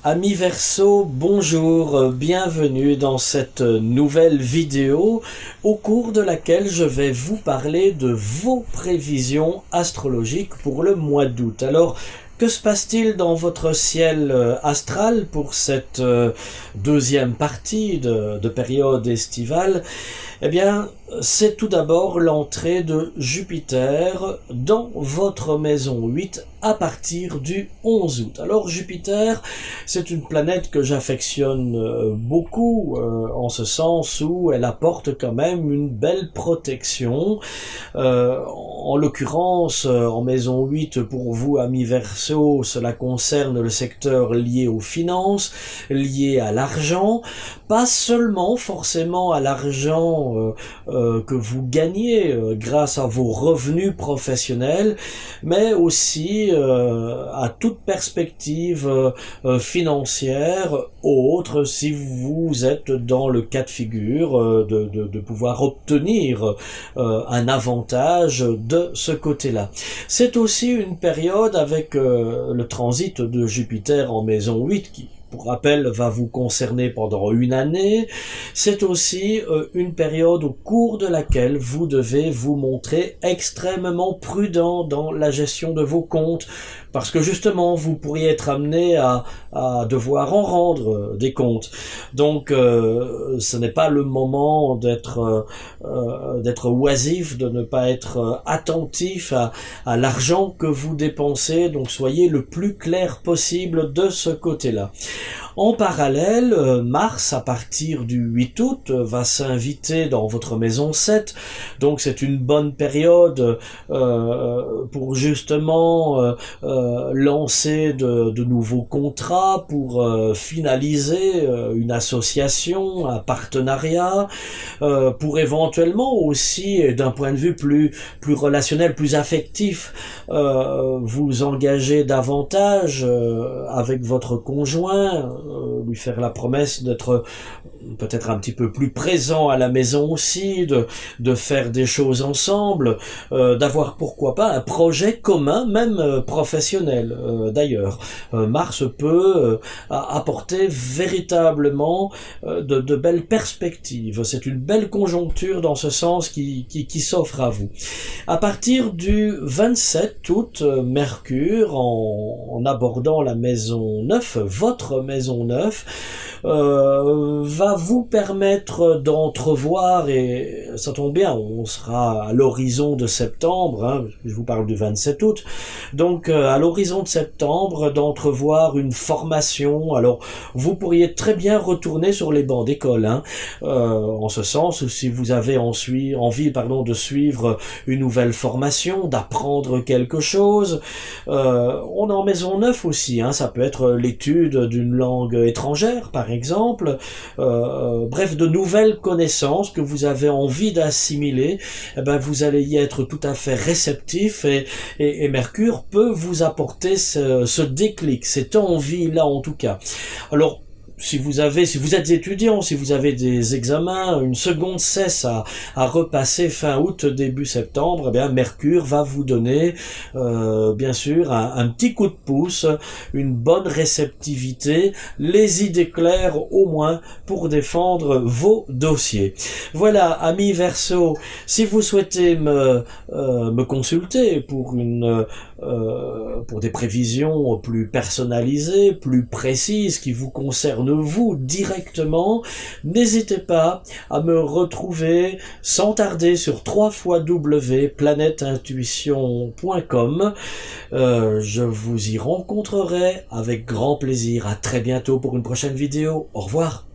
Amis Verseau, bonjour, bienvenue dans cette nouvelle vidéo au cours de laquelle je vais vous parler de vos prévisions astrologiques pour le mois d'août. Alors, que se passe-t-il dans votre ciel astral pour cette deuxième partie de période estivale? Eh bien, c'est tout d'abord l'entrée de Jupiter dans votre maison 8 à partir du 11 août. Alors Jupiter, c'est une planète que j'affectionne beaucoup, en ce sens où elle apporte quand même une belle protection. En l'occurrence, en maison 8, pour vous, amis Verseau, cela concerne le secteur lié aux finances, lié à l'argent, pas seulement forcément à l'argent que vous gagnez grâce à vos revenus professionnels, mais aussi à toute perspective financière autre si vous êtes dans le cas de figure de pouvoir obtenir un avantage de ce côté-là. C'est aussi une période avec le transit de Jupiter en maison 8 qui, pour rappel, va vous concerner pendant une année. C'est aussi une période au cours de laquelle vous devez vous montrer extrêmement prudent dans la gestion de vos comptes, parce que justement, vous pourriez être amené à devoir en rendre des comptes. Donc, ce n'est pas le moment d'être oisif, de ne pas être attentif à l'argent que vous dépensez. Donc, soyez le plus clair possible de ce côté-là. En parallèle, Mars, à partir du 8 août, va s'inviter dans votre maison 7. Donc c'est une bonne période pour justement lancer de nouveaux contrats, pour finaliser une association, un partenariat, pour éventuellement aussi, d'un point de vue plus relationnel, plus affectif, vous engager davantage avec votre conjoint, lui faire la promesse d'être peut-être un petit peu plus présent à la maison aussi, de faire des choses ensemble, d'avoir pourquoi pas un projet commun, même professionnel d'ailleurs. Mars peut apporter véritablement de belles perspectives. C'est une belle conjoncture dans ce sens qui s'offre à vous. À partir du 27 août, Mercure, en abordant la maison 9, votre maison 9, va vous permettre d'entrevoir, et ça tombe bien, on sera à l'horizon de septembre, hein, je vous parle du 27 août, donc à l'horizon de septembre, d'entrevoir une formation. Alors vous pourriez très bien retourner sur les bancs d'école, hein, en ce sens où si vous avez envie de suivre une nouvelle formation, d'apprendre quelque chose, on est en maison 9 aussi, hein, ça peut être l'étude d'une langue étrangère par exemple, bref, de nouvelles connaissances que vous avez envie d'assimiler, eh ben vous allez y être tout à fait réceptif, et Mercure peut vous apporter ce déclic, cette envie-là en tout cas. Alors, si vous êtes étudiant, si vous avez des examens, une seconde cesse à repasser fin août, début septembre, eh bien Mercure va vous donner bien sûr un petit coup de pouce, une bonne réceptivité, les idées claires au moins pour défendre vos dossiers. Voilà, amis Verseau, si vous souhaitez me consulter pour des prévisions plus personnalisées, plus précises, qui vous concernent vous directement, n'hésitez pas à me retrouver sans tarder sur www.planeteintuition.com. Je vous y rencontrerai avec grand plaisir. À très bientôt pour une prochaine vidéo. Au revoir.